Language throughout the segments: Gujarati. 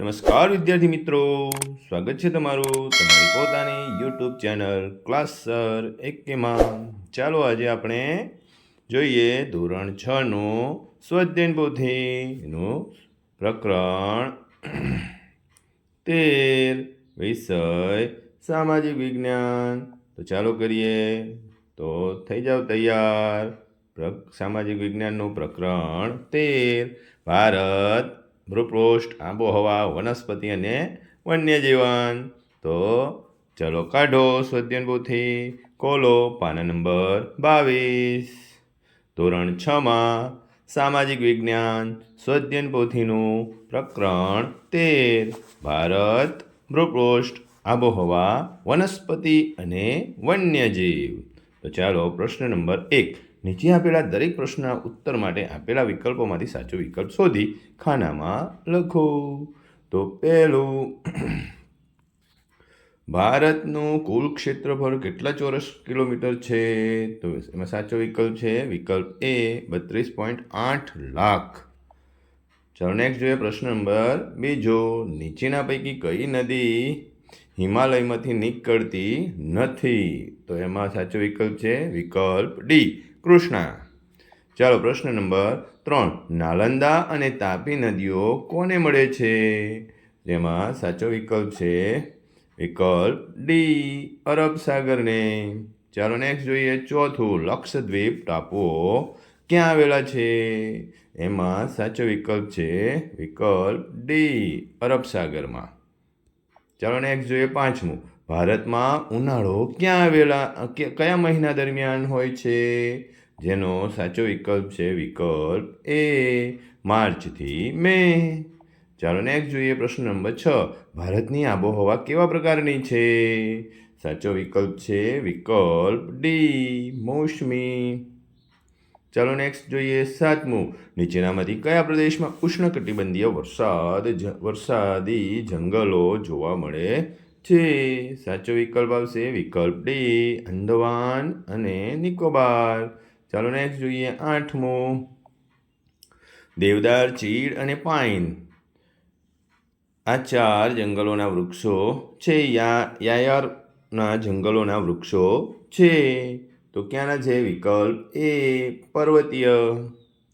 નમસ્કાર વિદ્યાર્થી મિત્રો, સ્વાગત છે તમારું તમારી પોતાની યુટ્યુબ ચેનલ ક્લાસ સર એકેમાં. ચાલો આજે આપણે જોઈએ ધોરણ 6નું સ્વાધ્યાયન પોથીનું પ્રકરણ 13 વિષય સામાજિક વિજ્ઞાન. તો ચાલો કરીએ. તો થઈ જાઓ તૈયાર. સામાજિક વિજ્ઞાનનું પ્રકરણ 13 ભારત ભૂપૃષ્ઠ આબોહવા વનસ્પતિ અને વન્યજીવન. તો ચલો કાઢો સ્વાધ્યાયન પોથી, ખોલો પાના નંબર 22. ધોરણ 6માં સામાજિક વિજ્ઞાન સ્વાધ્યાયન પોથીનું પ્રકરણ 13 ભારત ભૂપૃષ્ઠ આબોહવા વનસ્પતિ અને વન્યજીવ. તો ચાલો પ્રશ્ન નંબર 1. નીચે આપેલા દરેક પ્રશ્નના ઉત્તર માટે આપેલા વિકલ્પોમાંથી સાચો વિકલ્પ શોધી ખાનામાં લખો. તો પહેલું, ભારતનું કુલ ક્ષેત્રફળ કેટલા ચોરસ કિલોમીટર છે? તો એમાં સાચો વિકલ્પ છે વિકલ્પ એ 32.8 લાખ. ચાલો નેક્સ્ટ જોઈએ પ્રશ્ન નંબર 2. નીચેના પૈકી કઈ નદી હિમાલયમાંથી નીકળતી નથી? તો એમાં સાચો વિકલ્પ છે વિકલ્પ ડી કૃષ્ણા. ચાલો પ્રશ્ન નંબર 3. નાલંદા અને તાપી નદીઓ કોને મળે છે? જેમાં સાચો વિકલ્પ છે વિકલ્પ ડી અરબ સાગરને. ચાલો નેક્સ્ટ જોઈએ ચોથું. લક્ષદ્વીપ ટાપુઓ ક્યાં આવેલા છે? એમાં સાચો વિકલ્પ છે વિકલ્પ ડી અરબ સાગરમાં. ચાલો નેક્સ્ટ જોઈએ પાંચમું. ભારતમાં ઉનાળો કયા મહિના દરમિયાન હોય છે? જેનો સાચો વિકલ્પ છે વિકલ્પ એ માર્ચથી મે. ચાલો નેક્સ્ટ જોઈએ પ્રશ્ન નંબર 6. ભારતની આબોહવા કેવા પ્રકારની છે? સાચો વિકલ્પ છે વિકલ્પ ડી મોસમી. ચાલો નેક્સ્ટ જોઈએ સાતમું. નીચેનામાંથી કયા પ્રદેશમાં ઉષ્ણકટિબંધીય વરસાદી જંગલો જોવા મળે છે? સાચો વિકલ્પ આવશે વિકલ્પ ડી અંદમાન અને નિકોબાર. ચાલો નેક્સ્ટ જોઈએ આઠમું. દેવદાર, ચીડ અને પાઇન આ 4 જંગલોના વૃક્ષો છે. યાયરના જંગલોના વૃક્ષો છે. તો ક્યાંના છે? વિકલ્પ એ પર્વતીય.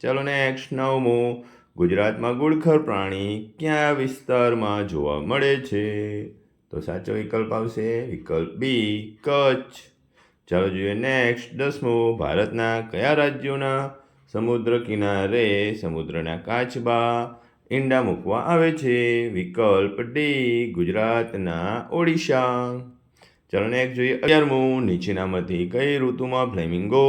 ચાલો નેક્સ્ટ નવમું. ગુજરાતમાં ગુડખર પ્રાણી કયા વિસ્તારમાં જોવા મળે છે? તો સાચો વિકલ્પ આવશે વિકલ્પ બી કચ્છ. ચાલો જોઈએ નેક્સ્ટ 10મું. ભારતના કયા રાજ્યોના સમુદ્ર કિનારે સમુદ્રના કાચબા ઈંડા મૂકવા આવે છે? વિકલ્પ ડી ગુજરાતના ઓડિશા. ચાલો નેક્સ્ટ જોઈએ 11મું. નીચેનામાંથી કઈ ઋતુમાં ફ્લેમિંગો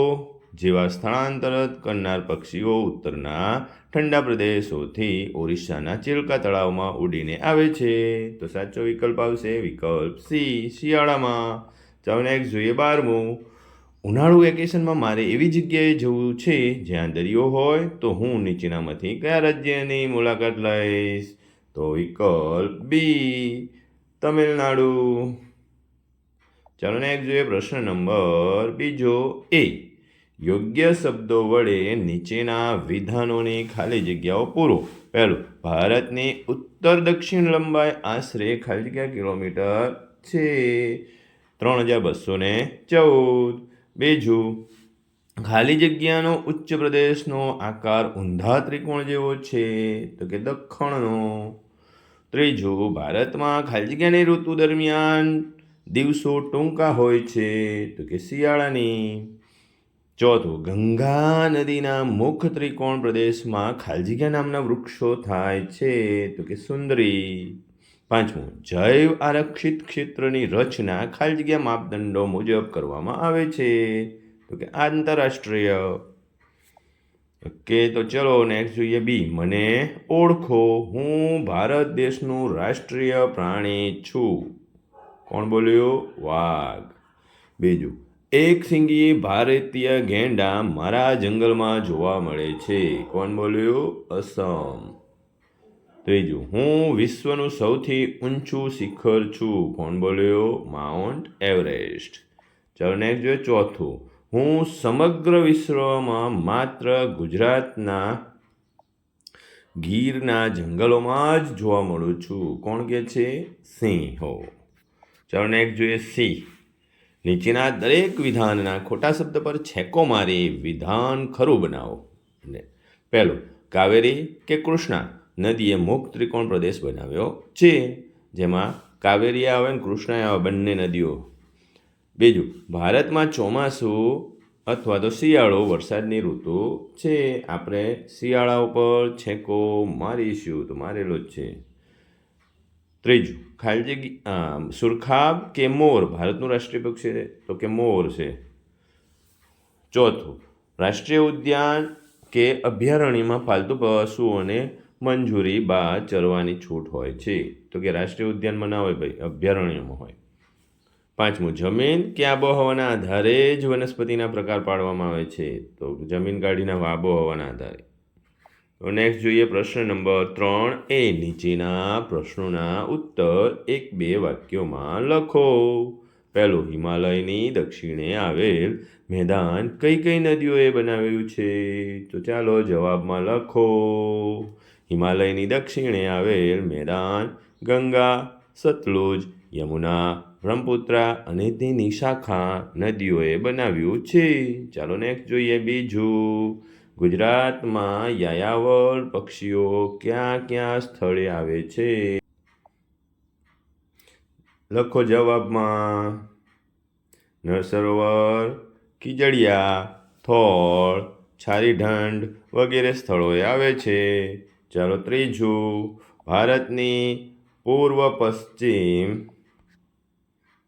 જેવા સ્થળાંતર કરનાર પક્ષીઓ ઉત્તરના ઠંડા પ્રદેશોથી ઓરિસ્સાના ચિલ્કા તળાવમાં ઉડીને આવે છે? તો સાચો વિકલ્પ આવશે વિકલ્પ સી શિયાળામાં. ચાલો નેક્સ્ટ જોઈએ 12મું. ઉનાળુ વેકેશનમાં મારે એવી જગ્યાએ જવું છે જ્યાં દરિયો હોય, તો હું નીચેનામાંથી કયા રાજ્યની મુલાકાત લઈશ? તો વિકલ્પ બી તમિલનાડુ. ચાલો નેક્સ્ટ જોઈએ પ્રશ્ન નંબર 2 એ. યોગ્ય શબ્દો વડે નીચેના વિધાનોની ખાલી જગ્યાઓ પૂરો. પહેલું, ભારતની ઉત્તર દક્ષિણ લંબાઈ આશરે ખાલી જગ્યા કિલોમીટર છે 3214. બીજું, ખાલી જગ્યાનો ઉચ્ચ પ્રદેશનો આકાર ઊંધા ત્રિકોણ જેવો છે, તો કે દખણનો. ત્રીજું, ભારતમાં ખાલી જગ્યાની ઋતુ દરમિયાન દિવસો ટૂંકા હોય છે, તો કે શિયાળાની. ચોથું, ગંગા નદીના મુખ ત્રિકોણ પ્રદેશમાં ખાલી જગ્યા નામના વૃક્ષો થાય છે, તો કે સુંદરી. પાંચમું, જૈવ આરક્ષિત ક્ષેત્રની રચના ખાલી જગ્યા માપદંડો મુજબ કરવામાં આવે છે, તો કે આંતરરાષ્ટ્રીય. ઓકે, તો ચલો નેક્સ્ટ જોઈએ બી. મને ઓળખો, હું ભારત દેશનું રાષ્ટ્રીય પ્રાણી છું. કોણ બોલ્યું? વાઘ. બીજું, એક શીંગી ભારતીય ગેંડા મારા જંગલમાં જોવા મળે છે. કોણ બોલ્યું? અસમ. ત્રીજું, હું વિશ્વનું સૌથી ઊંચું શિખર છું. કોણ બોલ્યો? Mount Everest. ચાલો નેક્સ્ટ જોઈએ ચોથું. હું સમગ્ર વિશ્વમાં માત્ર ગુજરાતના ગીરના જંગલોમાં જ જોવા મળું છું. કોણ કહે છે? સિંહો. ચાલો નેક્સ્ટ જોઈએ સી. નીચેના દરેક વિધાનના ખોટા શબ્દ પર છેકો મારી વિધાન ખરું બનાવો. પહેલું, કાવેરી કે કૃષ્ણા નદીએ મુક્ત ત્રિકોણ પ્રદેશ બનાવ્યો છે, જેમાં કાવેરી આવે અને કૃષ્ણા આવે બંને નદીઓ. બીજું, ભારતમાં ચોમાસું અથવા તો શિયાળો વરસાદની ઋતુ છે. આપણે શિયાળા ઉપર છેકો મારીશું તો મારેલો જ છે. ત્રીજું, ખાલી સુરખાબ કે મોર ભારતનું રાષ્ટ્રીય પક્ષી છે તો કે મોર છે. ચોથું, રાષ્ટ્રીય ઉદ્યાન કે અભયારણ્યમાં પાલતુ પશુઓને મંજૂરી બાદ ચરવાની છૂટ હોય છે તો કે રાષ્ટ્રીય ઉદ્યાનમાં ના હોય ભાઈ, અભયારણ્યમાં હોય. પાંચમું, જમીન કે આબોહવાના આધારે જ વનસ્પતિના પ્રકાર પાડવામાં આવે છે તો જમીન કાઢીને આબોહવાના આધારે. તો નેક્સ્ટ જોઈએ પ્રશ્ન નંબર 3 એ. નીચેના પ્રશ્નોના ઉત્તર 1-2 વાક્યોમાં લખો. પહેલું, હિમાલયની દક્ષિણે આવેલ મેદાન કઈ કઈ નદીઓએ બનાવ્યું છે? તો ચાલો જવાબમાં લખો. હિમાલયની દક્ષિણે આવેલ મેદાન ગંગા, સતલુજ, યમુના, બ્રહ્મપુત્રા અને તેની શાખા નદીઓએ બનાવ્યું છે. ચાલો નેક્સ્ટ જોઈએ બીજું. ગુજરાતમાં યાયાવર પક્ષીઓ ક્યાં ક્યાં સ્થળે આવે છે? લખો જવાબમાં. નળ સરોવર, ખીજડીયા, થોળ, છારીઢંઢ વગેરે સ્થળોએ આવે છે. ચાલો ત્રીજું, ભારતની પૂર્વ પશ્ચિમ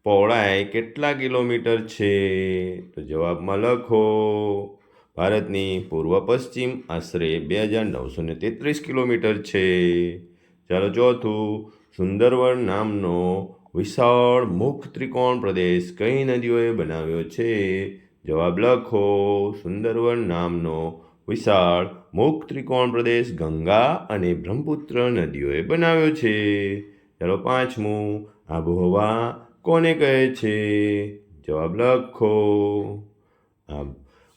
પહોળાઈ કેટલા કિલોમીટર છે? તો જવાબમાં લખો. ભારતની પૂર્વ પશ્ચિમ આશરે 2933 કિલોમીટર છે. ચાલો ચોથું, સુંદરવન નામનો વિશાળ મુક્ત ત્રિકોણ પ્રદેશ કઈ નદીઓએ બનાવ્યો છે? જવાબ લખો. સુંદરવન નામનો વિશાળ મુક્ત ત્રિકોણ પ્રદેશ ગંગા અને બ્રહ્મપુત્ર નદીઓએ બનાવ્યો છે. ચાલો પાંચમું, આબોહવા કોને કહે છે? જવાબ લખો.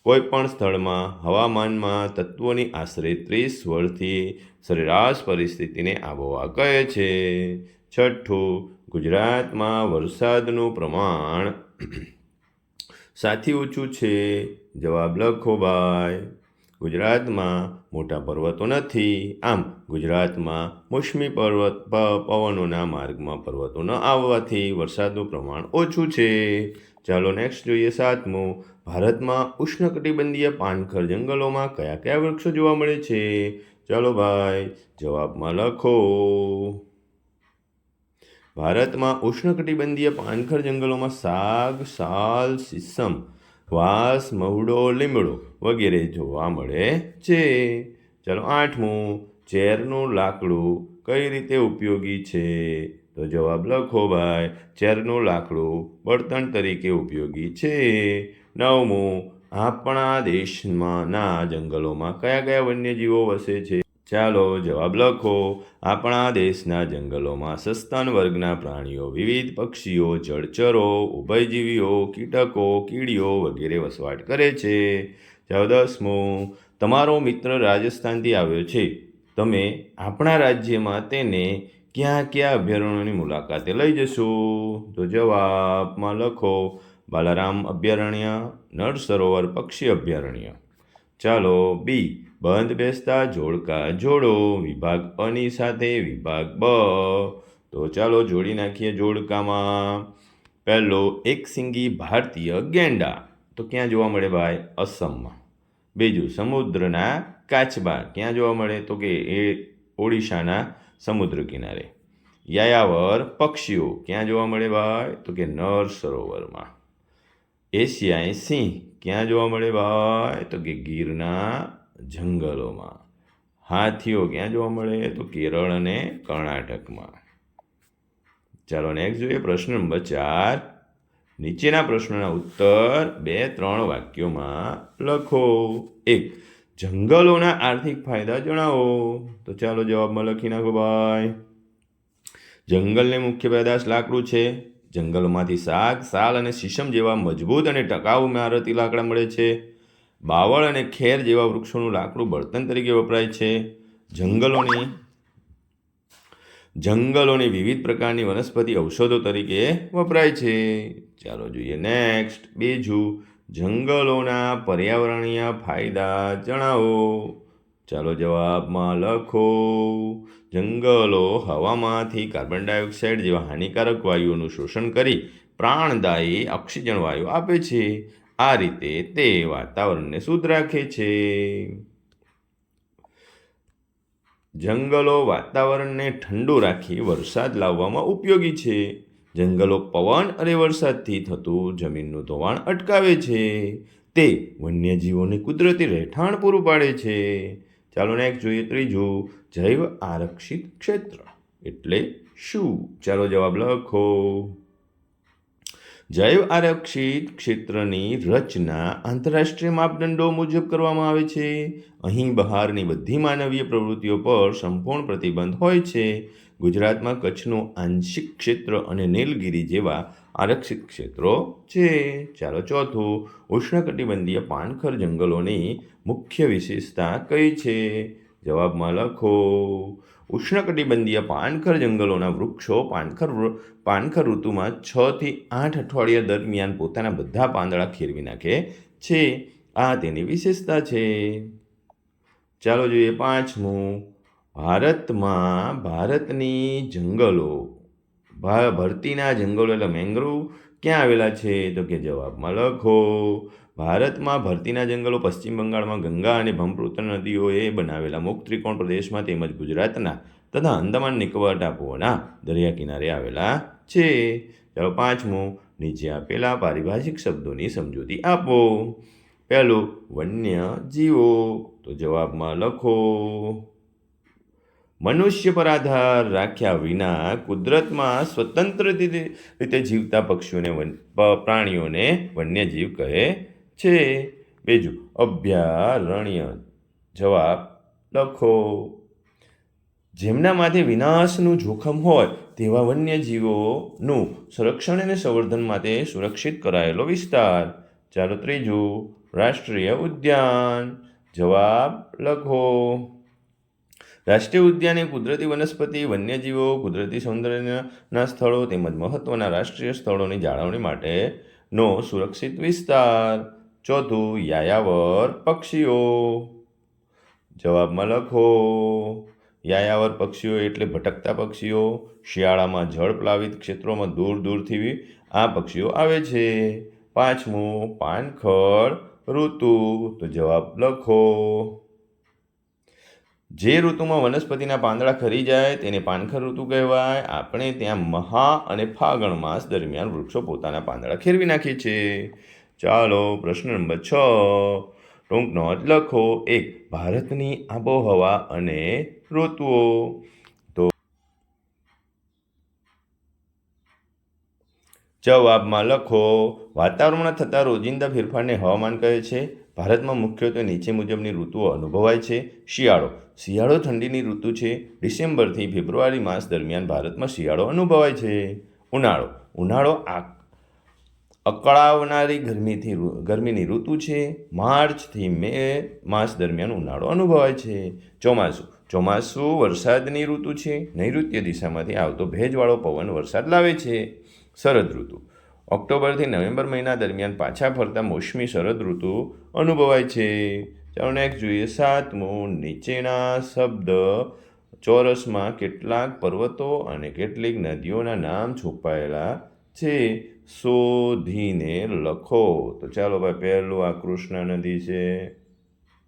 કોઈ પણ સ્થળમાં હવામાનમાં તત્વોની આશરે 30 વર્ષથી સરેરાશ પરિસ્થિતિને આબોહવા કહે છે. છઠ્ઠું, ગુજરાતમાં વરસાદનું પ્રમાણ સાથી ઊંચું છે. જવાબ લખો ભાઈ. ગુજરાતમાં મોટા પર્વતો નથી, આમ ગુજરાતમાં મોસમી પવનોના માર્ગમાં પર્વતો ન આવવાથી વરસાદનું પ્રમાણ ઓછું છે. ચાલો નેક્સ્ટ જોઈએ સાતમું. ભારતમાં ઉષ્ણકટિબંધીય પાનખર જંગલોમાં કયા કયા વૃક્ષો જોવા મળે છે? ચાલો ભાઈ જવાબમાં લખો. ભારતમાં ઉષ્ણકટિબંધીય પાનખર જંગલોમાં સાગ, સાલ, સીસમ, વાંસ, મહુડો, લીમડો વગેરે જોવા મળે છે. ચાલો આઠમું, ચેરનું લાકડું કઈ રીતે ઉપયોગી છે? તો જવાબ લખો ભાઈ. ચેરનું લાકડું બળતણ તરીકે ઉપયોગી છે. નવમું, આપણા દેશના જંગલોમાં કયા કયા વન્યજીવો વસે છે? ચાલો જવાબ લખો. આપણા દેશના જંગલોમાં સસ્તન વર્ગના પ્રાણીઓ, વિવિધ પક્ષીઓ, જળચરો, ઉભયજીવીઓ, કીટકો, કીડીઓ વગેરે વસવાટ કરે છે. ચાલો દસમું, તમારો મિત્ર રાજસ્થાનથી આવ્યો છે, તમે આપણા રાજ્યમાં તેને ક્યાં ક્યાં અભયારણ્યોની મુલાકાતે લઈ જશો? તો જવાબમાં લખો. બાલારામ અભયારણ્ય, નળ સરોવર પક્ષી અભયારણ્ય. ચાલો બી, બંધ બેસતા જોડકા જોડો વિભાગ અની સાથે વિભાગ બ. તો ચાલો જોડી નાખીએ જોડકામાં. પહેલો, એકશીંગી ભારતીય ગેંડા તો ક્યાં જોવા મળે ભાઈ? અસમમાં. બીજું, સમુદ્રના કાચબા ક્યાં જોવા મળે? તો કે એ ઓડિશાના સમુદ્ર કિનારે. યાયાવર પક્ષીઓ ક્યાં જોવા મળે ભાઈ? તો કે નળ સરોવરમાં. એશિયાઈ સિંહ ક્યાં જોવા મળે ભાઈ? તો કે ગીરના જંગલોમાં. હાથીઓ ક્યાં જોવા મળે? તો કેરળ અને કર્ણાટકમાં. ચાલો નેક્સ્ટ જોઈએ પ્રશ્ન નંબર 4. નીચેના પ્રશ્નોના ઉત્તર 2-3 વાક્યોમાં લખો. 1. જંગલોના આર્થિક ફાયદા જણાવો. તો ચાલો જવાબમાં લખી નાખો ભાઈ. જંગલની મુખ્ય પેદાશ લાકડું છે. જંગલમાંથી સાગ, સાલ અને શીશમ જેવા મજબૂત અને ટકાઉ ઇમારતી લાકડા મળે છે. બાવળ અને ખેર જેવા વૃક્ષોનું લાકડું બળતણ તરીકે વપરાય છે. જંગલોની વિવિધ પ્રકારની વનસ્પતિ ઔષધો તરીકે વપરાય છે. ચાલો જોઈએ નેક્સ્ટ. બીજું, જંગલોના પર્યાવરણીય ફાયદા જણાવો. ચાલો જવાબમાં લખો. જંગલો હવામાંથી કાર્બન ડાયોક્સાઇડ જેવા હાનિકારક વાયુઓનું શોષણ કરી પ્રાણદાયી ઓક્સિજન વાયુ આપે છે. આ રીતે તે વાતાવરણને શુદ્ધ રાખે છે. જંગલો વાતાવરણને ઠંડુ રાખી વરસાદ લાવવામાં ઉપયોગી છે. જંગલો પવન અને વરસાદથી થતું જમીનનું ધોવાણ અટકાવે છે. તે વન્યજીવોને કુદરતી રહેઠાણ પૂરું પાડે છે. ચાલો નેક્સ્ટ જોઈએ ત્રીજું, જૈવ આરક્ષિત ક્ષેત્ર એટલે શું? ચાલો જવાબ લખો. જૈવ આરક્ષિત ક્ષેત્રની રચના આંતરરાષ્ટ્રીય માપદંડો મુજબ કરવામાં આવે છે. અહીં બહારની બધી માનવીય પ્રવૃત્તિઓ પર સંપૂર્ણ પ્રતિબંધ હોય છે. ગુજરાતમાં કચ્છનું આંશિક ક્ષેત્ર અને નીલગિરી જેવા આરક્ષિત ક્ષેત્રો છે. ચાલો ચોથું, ઉષ્ણકટિબંધીય પાનખર જંગલોની મુખ્ય વિશેષતા કઈ છે? જવાબમાં લખો. ઉષ્ણકટિબંધીય પાનખર જંગલોના વૃક્ષો પાનખર ઋતુમાં 6 થી 8 અઠવાડિયા દરમિયાન પોતાના બધા પાંદડા ખેરવી નાખે છે. આ તેની વિશેષતા છે. ચાલો જોઈએ પાંચમું, ભારતની જંગલો ભરતીના જંગલો એટલે મેંગ્રોવ ક્યાં આવેલા છે? તો કે જવાબમાં લખો. ભારતમાં ભરતીના જંગલો પશ્ચિમ બંગાળમાં ગંગા અને બ્રહ્મપુત્ર નદીઓએ બનાવેલા મુક્ત ત્રિકોણ પ્રદેશમાં તેમજ ગુજરાતના તથા અંદમાન નિકોબાર ટાપુઓના દરિયા કિનારે આવેલા છે. ચાલો પાંચમું, નીચે આપેલા પારિભાષિક શબ્દોની સમજૂતી આપો. પહેલું, વન્ય જીવો. તો જવાબમાં લખો. મનુષ્ય પર આધાર રાખ્યા વિના કુદરતમાં સ્વતંત્ર રીતે જીવતા પ્રાણીઓને વન્યજીવ કહે છે. બીજું, અભયારણ્ય. જવાબ લખો. જેમના માટે વિનાશનું જોખમ હોય તેવા વન્યજીવોનું સંરક્ષણ અને સંવર્ધન માટે સુરક્ષિત કરાયેલો વિસ્તાર. ચાલો ત્રીજું, રાષ્ટ્રીય ઉદ્યાન. જવાબ લખો. રાષ્ટ્રીય ઉદ્યાન એ કુદરતી વનસ્પતિ, વન્યજીવો, કુદરતી સૌંદર્યના સ્થળો તેમજ મહત્વના રાષ્ટ્રીય સ્થળોની જાળવણી માટેનો સુરક્ષિત વિસ્તાર. ચોથું, યાયાવર પક્ષીઓ. જવાબમાં લખો. યાયાવર પક્ષીઓ એટલે ભટકતા પક્ષીઓ. શિયાળામાં જળપ્લાવિત ક્ષેત્રોમાં દૂર દૂરથી આ પક્ષીઓ આવે છે. પાંચમું, પાનખર ઋતુ. તો જવાબ લખો. જે ઋતુમાં વનસ્પતિના પાંદડા ખરી જાય તેને પાનખર ઋતુ કહેવાય. આપણે ત્યાં મહા અને ફાગણ માસ દરમિયાન વૃક્ષો પોતાના પાંદડા ખેરવી નાખે છે. ચાલો પ્રશ્ન નંબર 6, ટૂંક નોંધ લખો. 1. ભારતની આબોહવા અને ઋતુઓ. તો જવાબમાં લખો. વાતાવરણમાં થતા રોજિંદા ફેરફારને હવામાન કહે છે. ભારતમાં મુખ્યત્વે નીચે મુજબની ઋતુઓ અનુભવાય છે. શિયાળો ઠંડીની ઋતુ છે. ડિસેમ્બરથી ફેબ્રુઆરી માસ દરમિયાન ભારતમાં શિયાળો અનુભવાય છે. ઉનાળો અકળાવનારી ગરમીની ઋતુ છે. માર્ચથી મે માસ દરમિયાન ઉનાળો અનુભવાય છે. ચોમાસું વરસાદની ઋતુ છે. નૈઋત્ય દિશામાંથી આવતો ભેજવાળો પવન વરસાદ લાવે છે. શરદ ઋતુ ઓક્ટોબરથી નવેમ્બર મહિના દરમિયાન પાછા ફરતા મોસમી શરદ ઋતુ અનુભવાય છે. ચાલો નેક્સ્ટ જોઈએ 7મું, નીચેના શબ્દ ચોરસમાં કેટલાક પર્વતો અને કેટલીક નદીઓના નામ છુપાયેલા છે શોધીને લખો. તો ચાલો ભાઈ, પહેલું આ કૃષ્ણા નદી છે,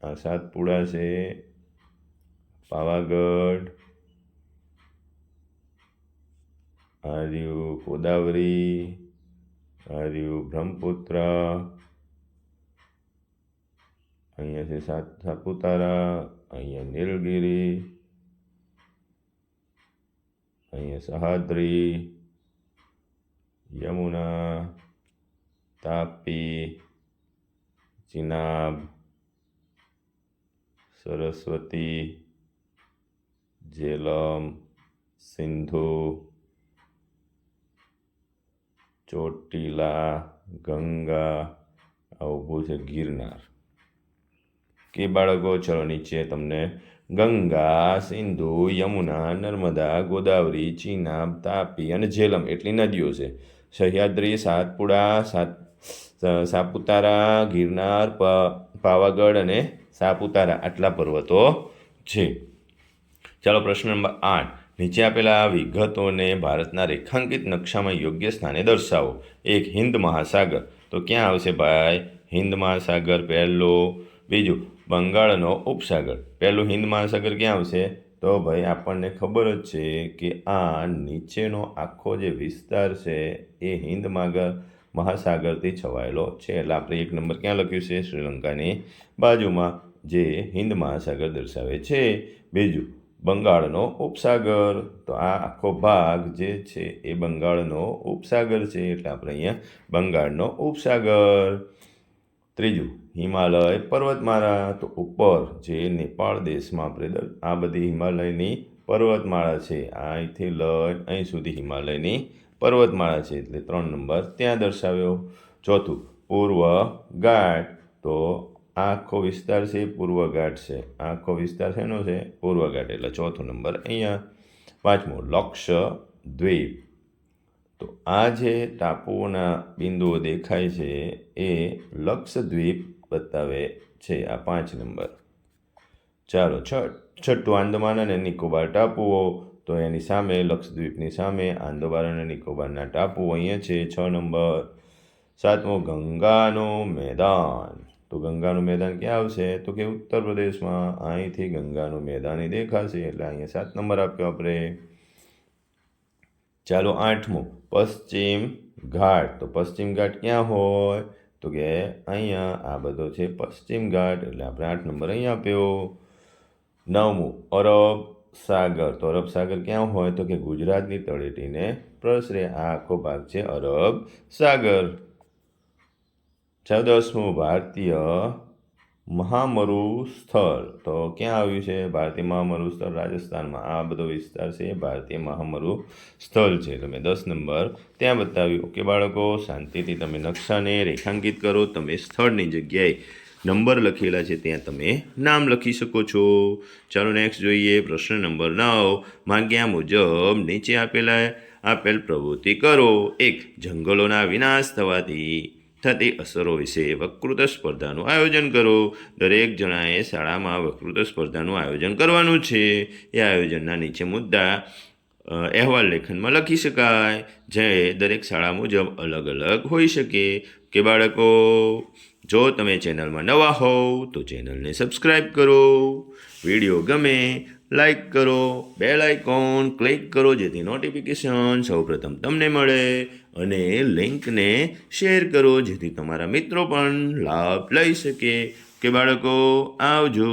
આ સાતપુડા છે, પાવાગઢ, આ રહ્યું ગોદાવરી, આ રહ્યું બ્રહ્મપુત્ર, અહીંયા છે સાપુતારા, અહીંયા નીલગિરી, અહીંયા સહ્યાદ્રી, યમુના, તાપી, ચિનાબ, સરસ્વતી, ઝેલમ, સિંધુ, ચોટીલા, ગંગા, આ ઊભું છે ગિરનાર. કે બાળકો ચલો નીચે તમને ગંગા, સિંધુ, યમુના, નર્મદા, ગોદાવરી, ચિનાબ, તાપી અને ઝેલમ એટલી નદીઓ છે. સહ્યાદ્રી, સાતપુડા, સાપુતારા, ગિરનાર, પાવાગઢ અને સાપુતારા આટલા પર્વતો છે. ચાલો પ્રશ્ન નંબર 8. નીચે આપેલા વિગતોને ભારતના રેખાંકિત નકશામાં યોગ્ય સ્થાને દર્શાવો. 1. હિન્દ મહાસાગર. તો ક્યાં આવશે ભાઈ? હિન્દ મહાસાગર પહેલો. બીજું બંગાળનો ઉપસાગર. પહેલું હિન્દ મહાસાગર ક્યાં આવશે? તો ભાઈ આપણને ખબર જ છે કે આ નીચેનો આખો જે વિસ્તાર છે એ હિન્દ મહાસાગરથી છવાયેલો છે. એટલે આપણે 1 નંબર ક્યાં લખ્યું છે? શ્રીલંકાની બાજુમાં, જે હિન્દ મહાસાગર દર્શાવે છે. બીજું બંગાળનો ઉપસાગર. તો આ આખો ભાગ જે છે એ બંગાળનો ઉપસાગર છે, એટલે આપણે અહીંયા બંગાળનો ઉપસાગર. ત્રીજું હિમાલય પર્વતમાળા. તો ઉપર જે નેપાળ દેશમાં આપણે આ બધી હિમાલયની પર્વતમાળા છે, અહીંથી લઈને અહીં સુધી હિમાલયની પર્વતમાળા છે, એટલે 3 નંબર ત્યાં દર્શાવ્યો. ચોથું પૂર્વ ઘાટ. તો આ આખો વિસ્તાર છે એ પૂર્વ ઘાટ છે. આ આખો વિસ્તાર શેનો છે? પૂર્વ ઘાટ, એટલે 4થો નંબર અહીંયા. 5મો લક્ષદ્વીપ. તો આ જે ટાપુઓના બિંદુઓ દેખાય છે એ લક્ષદ્વીપ બતાવે છે. આ 5 નંબર. ચાલો છઠ્ઠું આંદામાન અને નિકોબાર ટાપુઓ. તો એની સામે લક્ષદ્વીપની સામે આંદામાન અને નિકોબારના ટાપુઓ અહીંયા છે. 6 નંબર. 7મો ગંગાનું મેદાન. તો ગંગાનું મેદાન ક્યાં આવશે? તો કે ઉત્તર પ્રદેશમાં. અહીંથી ગંગાનું મેદાન દેખાશે, એટલે અહીંયા 7 નંબર આપ્યો આપણે. ચાલો 8મો પશ્ચિમ ઘાટ. તો પશ્ચિમ ઘાટ ક્યાં હોય? તો કે અહીંયા આ બધો છે પશ્ચિમ ઘાટ, એટલે આપણે 8 નંબર અહીંયા આપ્યો. 9મું અરબ સાગર. તો અરબ સાગર ક્યાં હોય? તો કે ગુજરાતની તળેટીને પ્રસરે આ આખો ભાગ છે અરબ સાગર. 10મું ભારતીય મહામરુસ્થળ. તો ક્યાં આવ્યું છે ભારતીય મહામરુસ્થળ? રાજસ્થાનમાં. આ બધો વિસ્તાર છે ભારતીય મહામરુસ્થળ છે. તમે 10 નંબર ત્યાં બતાવ્યું. ઓકે બાળકો, શાંતિથી તમે નકશાને રેખાંકિત કરો. તમે સ્થળની જગ્યાએ નંબર લખેલા છે ત્યાં તમે નામ લખી શકો છો. ચાલો નેક્સ્ટ જોઈએ પ્રશ્ન નંબર 9. માંગ્યા મુજબ નીચે આપેલ પ્રવૃત્તિ કરો. 1. જંગલોના વિનાશ થતી અસરો વિશે વક્તૃત્વ સ્પર્ધાનું આયોજન કરો. દરેક જણાએ શાળામાં વક્તૃત્વ સ્પર્ધાનું આયોજન કરવાનું છે. એ આયોજનના નીચે મુદ્દા અહેવાલ લેખનમાં લખી શકાય, જે દરેક શાળા મુજબ અલગ અલગ હોઈ શકે. કે બાળકો, જો તમે ચેનલમાં નવા હોવ તો ચેનલને સબસ્ક્રાઈબ કરો. વિડીયો ગમે લાઈક કરો, બેલ આઇકોન ક્લિક કરો, જેથી નોટિફિકેશન સૌપ્રથમ તમને મળે, અને લિંકને શેર કરો જેથી તમારા મિત્રો પણ લાભ લઈ શકે. કે બાળકો, આવજો.